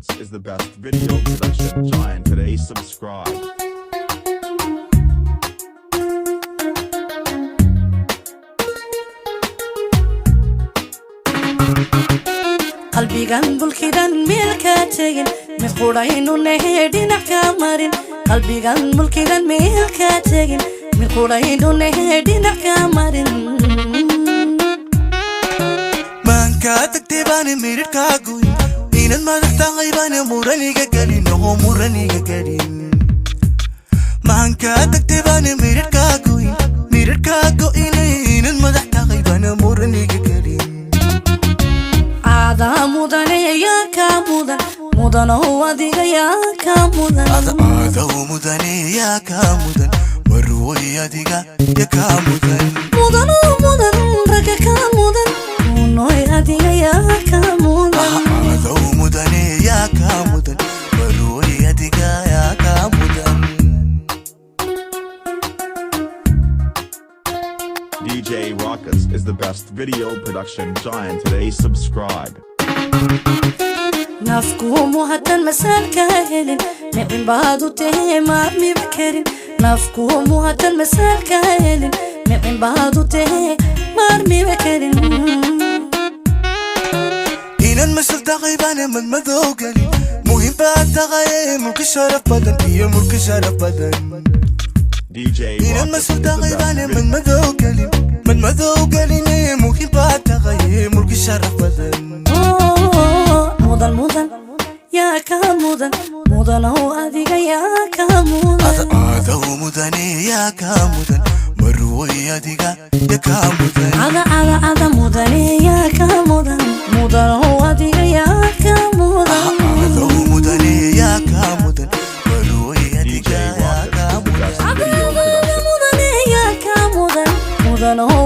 Rockets is the best video production giant today. Subscribe. qalbigan mulkidan meel ka tagin mid quraynu nahay dhinac ka marin qalbigan mulkidan meel ka tagin mid quraynu nahay dhinac ka marin manka tagtibaan mirkaagu inad madaxta qaybaan muraniga galin oo muraniga galin manka tagtibaan mirkaagu inad madaxta qaybaan muraniga galin ada mudane ya ka mudan mudano adiga ya ka mudan ada mudane ya ka mudan marway adiga ya ka mudan mudano mudan raga ka mudan noy adiga ya ka mudan ada mudane ya ka mudan marway adiga ya ka mudan DJ Rockets is the best video production giant today. Subscribe. نفكو مهتن مسال كاهلين نقل بعضو تهما مبكرين نفكو مهتن مسال كاهلين نقل بعضو تهما مبكرين إن المسل تغيبان من مذوقلي مهم بعد تغيب ملك شرف بدن هي ملك شرف بدن DJ إن المسل تغيبان من مذوقلي مهم بعد تغيب ملك شرف بدن مودن مودن يا كامودن مودن هو أديك يا كامودن هذا مودن يا كامودن مروي أديك يا كامودن هذا مودن يا كامودن مودن هو أديك يا كامودن هذا مودن يا كامودن مروي أديك يا كامودن هذا مودن يا كامودن مودن هو